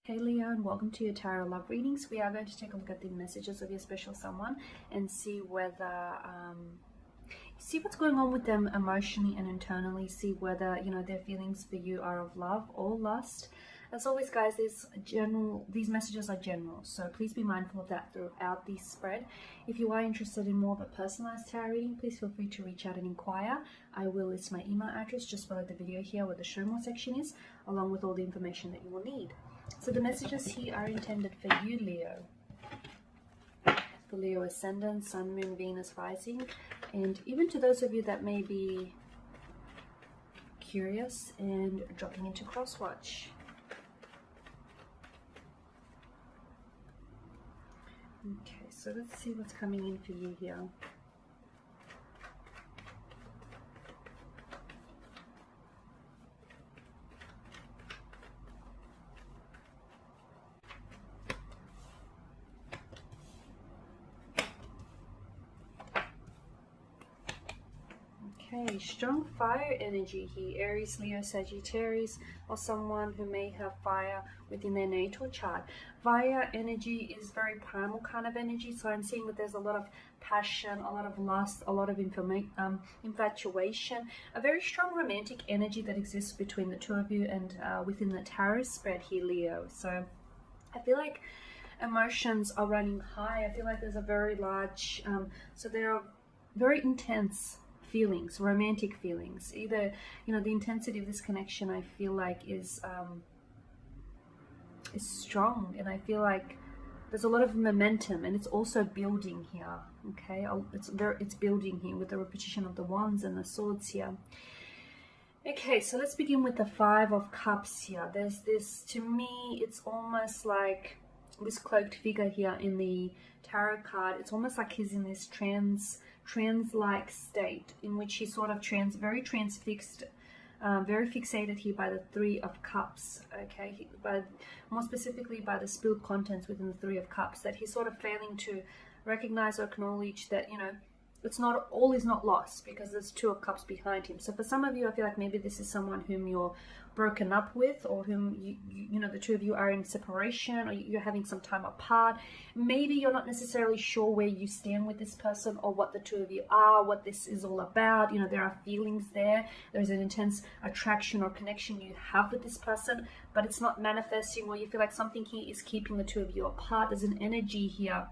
Hey Leo, and welcome to your tarot love readings. We are going to take a look at the messages of your special someone and see whether see what's going on with them emotionally and internally. See whether their feelings for you are of love or lust. As always, guys, these messages are general, so please be mindful of that throughout the spread. If you are interested in more of a personalized tarot reading, please feel free to reach out and inquire. I will list my email address just below the video here where the show more section is, along with all the information that you will need. So the messages here are intended for you, Leo. For Leo ascendant, Sun, Moon, Venus, rising, and even to those of you that may be curious and dropping into Crosswatch. Okay, so let's see what's coming in for you here. Okay, strong fire energy here, Aries, Leo, Sagittarius, or someone who may have fire within their natal chart. Fire energy is very primal kind of energy, so I'm seeing that there's a lot of passion, a lot of lust, a lot of infatuation, a very strong romantic energy that exists between the two of you and within the tarot spread here, Leo. So I feel like emotions are running high. I feel like there's a very large, so there are very intense feelings, romantic feelings. Either the intensity of this connection, I feel like is strong, and I feel like there's a lot of momentum, and it's also building here. Okay, it's building here with the repetition of the wands and the swords here. Okay, so let's begin with the Five of Cups here. There's this, to me, it's almost like this cloaked figure here in the tarot card. It's almost like he's in this trance-like state in which he's sort of very transfixed, very fixated here by the Three of Cups. Okay, more specifically by the spilled contents within the Three of Cups, that he's sort of failing to recognize or acknowledge that it's not all is not lost, because there's Two of Cups behind him. So for some of you, I feel like maybe this is someone whom you're broken up with, or whom the two of you are in separation, or you're having some time apart. Maybe you're not necessarily sure where you stand with this person, or what the two of you are, what this is all about. There are feelings there. There's an intense attraction or connection you have with this person, but it's not manifesting, or you feel like something here is keeping the two of you apart. There's an energy here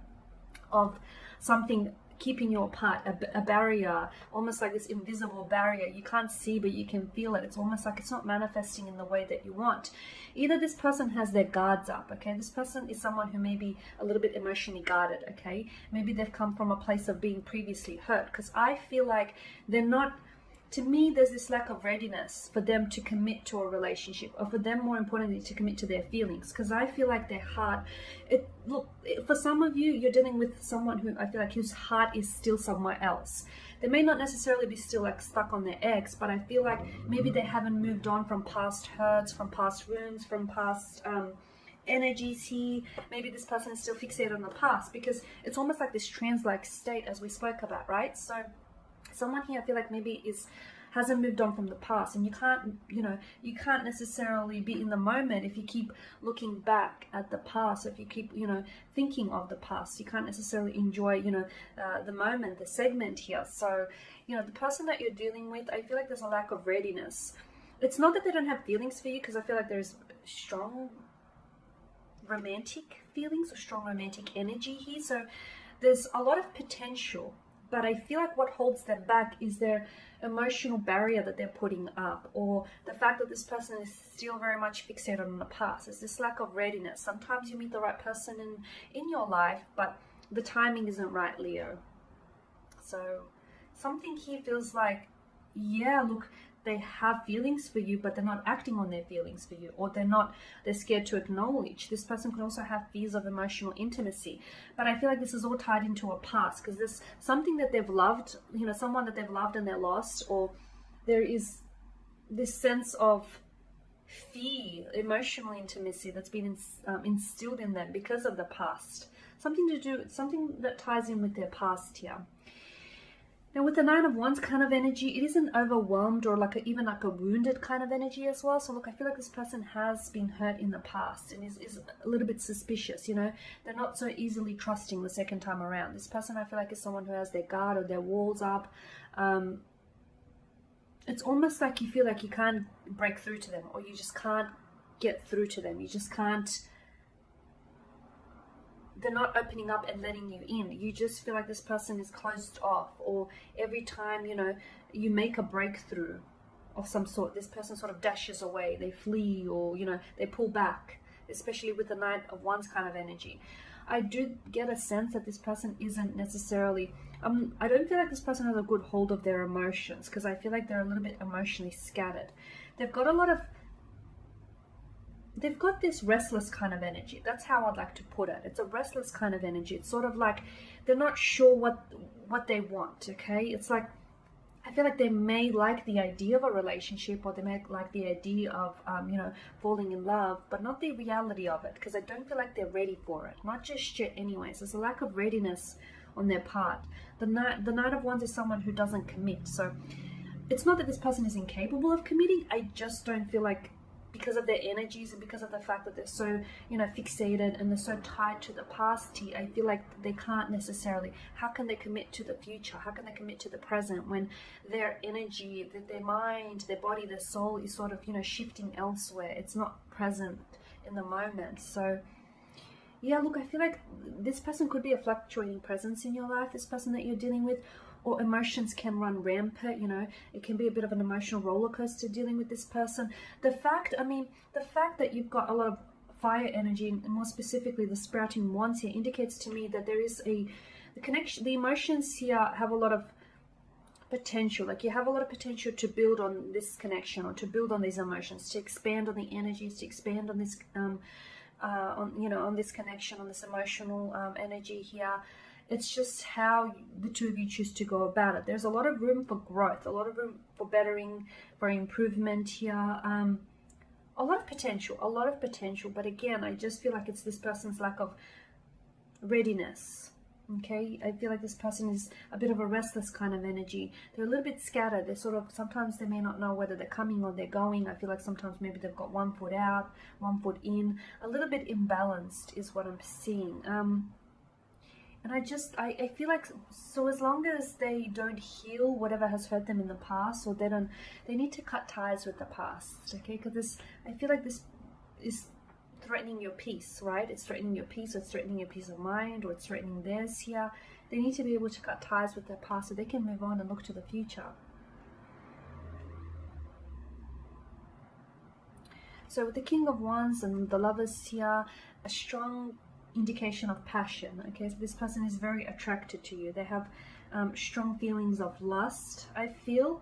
of something keeping you apart, a barrier, almost like this invisible barrier. You can't see, but you can feel it. It's almost like it's not manifesting in the way that you want. Either this person has their guards up, okay? This person is someone who may be a little bit emotionally guarded, okay? Maybe they've come from a place of being previously hurt, because I feel like they're not, to me, there's this lack of readiness for them to commit to a relationship, or for them, more importantly, to commit to their feelings. Because I feel like their heart, look, for some of you, you're dealing with someone who I feel like whose heart is still somewhere else. They may not necessarily be still like stuck on their ex, but I feel like maybe they haven't moved on from past hurts, from past wounds, from past energies here. Maybe this person is still fixated on the past, because it's almost like this trance-like state as we spoke about, right? So someone here, I feel like maybe hasn't moved on from the past, and you can't necessarily be in the moment if you keep looking back at the past. If you keep thinking of the past, you can't necessarily enjoy the moment, the segment here. So the person that you're dealing with, I feel like there's a lack of readiness. It's not that they don't have feelings for you, because I feel like there's strong romantic feelings or strong romantic energy here. So there's a lot of potential, but I feel like what holds them back is their emotional barrier that they're putting up, or the fact that this person is still very much fixated on the past. It's this lack of readiness. Sometimes you meet the right person in your life, but the timing isn't right, Leo. So something here feels like, yeah, look, they have feelings for you, but they're not acting on their feelings for you, or they're scared to acknowledge. This person can also have fears of emotional intimacy, but I feel like this is all tied into a past, because there's something that they've loved, someone that they've loved and they're lost, or there is this sense of fear, emotional intimacy that's been instilled in them because of the past. Something that ties in with their past here. Now with the Nine of Wands kind of energy, it isn't overwhelmed or like even like a wounded kind of energy as well. So look, I feel like this person has been hurt in the past and is a little bit suspicious, you know. They're not so easily trusting the second time around. This person, I feel like, is someone who has their guard or their walls up. It's almost like you feel like you can't break through to them, or you just can't get through to them. You just can't. They're not opening up and letting you in. You just feel like this person is closed off, or every time, you know, you make a breakthrough of some sort, this person sort of dashes away, they flee, or, you know, they pull back, especially with the Nine of Wands kind of energy. I do get a sense that this person isn't necessarily, I don't feel like this person has a good hold of their emotions, because I feel like they're a little bit emotionally scattered. They've got this restless kind of energy. That's how I'd like to put it. It's a restless kind of energy. It's sort of like they're not sure what they want, okay? It's like, I feel like they may like the idea of a relationship, or they may like the idea of, you know, falling in love, but not the reality of it, because I don't feel like they're ready for it. Not just yet anyways. There's a lack of readiness on their part. The Knight of Wands is someone who doesn't commit. So it's not that this person is incapable of committing. I just don't feel like, because of their energies and because of the fact that they're so, you know, fixated and they're so tied to the past here, I feel like they can't necessarily, how can they commit to the future? How can they commit to the present when their energy, their mind, their body, their soul is sort of, you know, shifting elsewhere? It's not present in the moment. So yeah, look, I feel like this person could be a fluctuating presence in your life, this person that you're dealing with, or emotions can run rampant, you know. It can be a bit of an emotional roller coaster dealing with this person. The fact that you've got a lot of fire energy, and more specifically the sprouting wands here, indicates to me that there is the connection, the emotions here have a lot of potential. Like, you have a lot of potential to build on this connection, or to build on these emotions, to expand on the energies, to expand on this on this connection, on this emotional energy here. It's just how the two of you choose to go about it. There's a lot of room for growth, a lot of room for bettering, for improvement here. A lot of potential. But again, I just feel like it's this person's lack of readiness. Okay, I feel like this person is a bit of a restless kind of energy. They're a little bit scattered. They're sort of, sometimes they may not know whether they're coming or they're going. I feel like sometimes maybe they've got one foot out, one foot in. A little bit imbalanced is what I'm seeing. And I feel like, so as long as they don't heal whatever has hurt them in the past, or they need to cut ties with the past, okay? Because I feel like this is threatening your peace, right? It's threatening your peace, or it's threatening your peace of mind, or it's threatening theirs here. They need to be able to cut ties with their past so they can move on and look to the future. So with the King of Wands and the Lovers here, a strong indication of passion. Okay, so this person is very attracted to you. They have strong feelings of lust, I feel,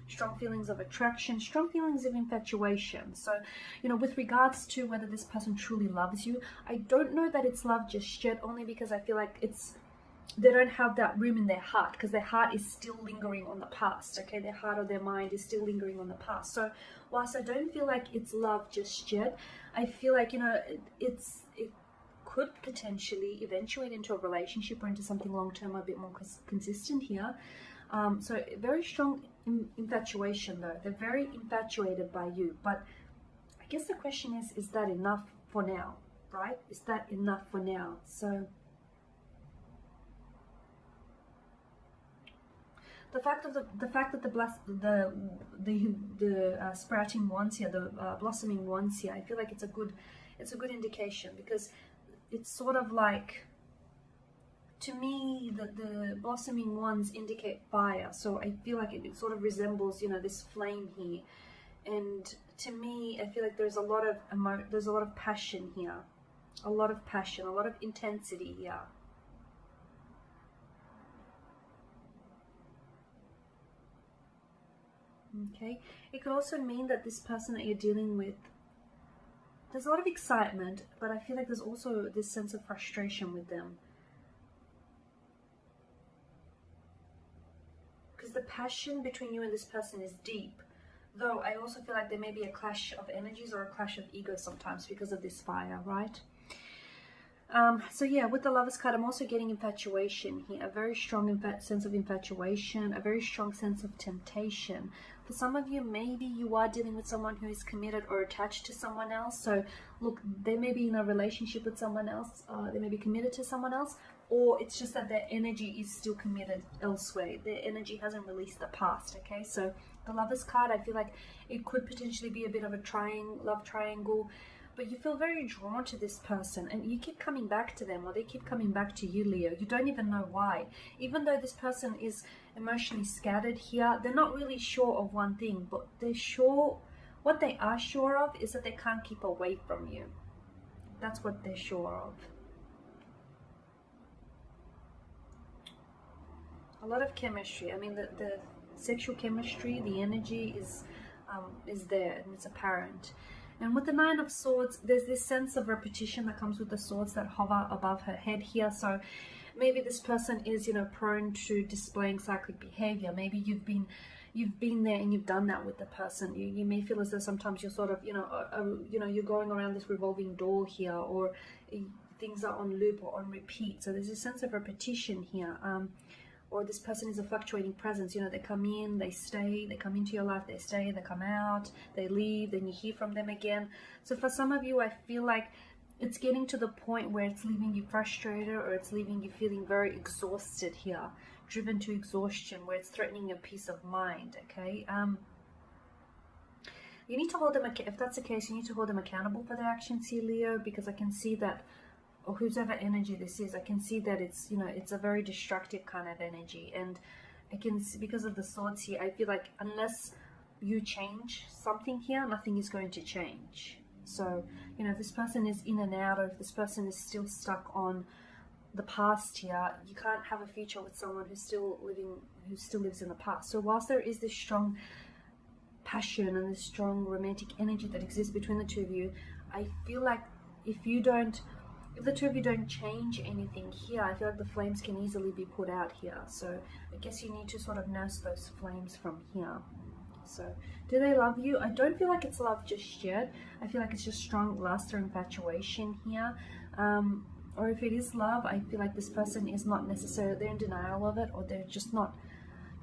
strong feelings of attraction, strong feelings of infatuation. So, you know, with regards to whether this person truly loves you, I don't know that it's love just yet, only because I feel like they don't have that room in their heart, because their heart is still lingering on the past. Okay, their heart or their mind is still lingering on the past. So whilst I don't feel like it's love just yet, I feel like, you know, it could potentially eventuate into a relationship or into something long-term, a bit more consistent here. So very strong infatuation though. They're very infatuated by you. But I guess the question is that enough for now, right? Is that enough for now? So the fact that the sprouting wands here, the blossoming wands here, I feel like it's a good indication, because it's sort of like, to me, the blossoming ones indicate fire. So I feel like it sort of resembles, you know, this flame here. And to me, I feel like there's a lot of passion here, a lot of passion, a lot of intensity here. Okay, it could also mean that this person that you're dealing with, there's a lot of excitement, but I feel like there's also this sense of frustration with them. Because the passion between you and this person is deep. Though I also feel like there may be a clash of energies or a clash of ego sometimes because of this fire, right? So yeah, with the Lovers card, I'm also getting infatuation here. A very strong sense of infatuation, a very strong sense of temptation. For some of you, maybe you are dealing with someone who is committed or attached to someone else. So look, they may be in a relationship with someone else. They may be committed to someone else. Or it's just that their energy is still committed elsewhere. Their energy hasn't released the past, okay? So the Lovers card, I feel like it could potentially be a bit of a love triangle. But you feel very drawn to this person and you keep coming back to them, or they keep coming back to you, Leo. You don't even know why. Even though this person is emotionally scattered here, they're not really sure of one thing, but what they are sure of is that they can't keep away from you. That's what they're sure of. A lot of chemistry. I mean, the sexual chemistry, the energy is there and it's apparent. And with the Nine of Swords, there's this sense of repetition that comes with the swords that hover above her head here. So maybe this person is, you know, prone to displaying cyclic behavior. Maybe you've been there and you've done that with the person. You may feel as though sometimes you're sort of, you're going around this revolving door here, or things are on loop or on repeat. So there's a sense of repetition here. Or this person is a fluctuating presence. You know, they come in, they stay, they come into your life, they stay, they come out, they leave, then you hear from them again. So for some of you, I feel like it's getting to the point where it's leaving you frustrated, or it's leaving you feeling very exhausted here, driven to exhaustion, where it's threatening your peace of mind, okay? You need to hold them, if that's the case, you need to hold them accountable for their actions here, Leo, because I can see that, or whoever energy this is, I can see that it's, you know, it's a very destructive kind of energy. And I can see, because of the swords here, I feel like unless you change something here, nothing is going to change. So, you know, if this person is in and out, or if this person is still stuck on the past here, you can't have a future with someone who still lives in the past. So whilst there is this strong passion and this strong romantic energy that exists between the two of you, I feel like if the two of you don't change anything here, I feel like the flames can easily be put out here. So I guess you need to sort of nurse those flames from here. So do they love you? I don't feel like it's love just yet. I feel like it's just strong lust or infatuation here. Or if it is love, I feel like this person is not necessarily, they're in denial of it, or they're just not.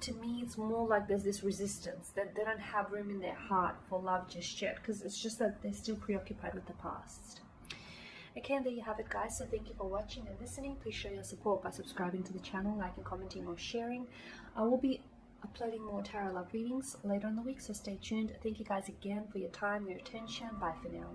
To me, it's more like there's this resistance, that they don't have room in their heart for love just yet, because it's just that they're still preoccupied with the past. Okay, and there you have it, guys. So thank you for watching and listening. Please show your support by subscribing to the channel, liking, commenting, or sharing. I will be uploading more tarot love readings later in the week, so stay tuned. Thank you guys again for your time, your attention. Bye for now.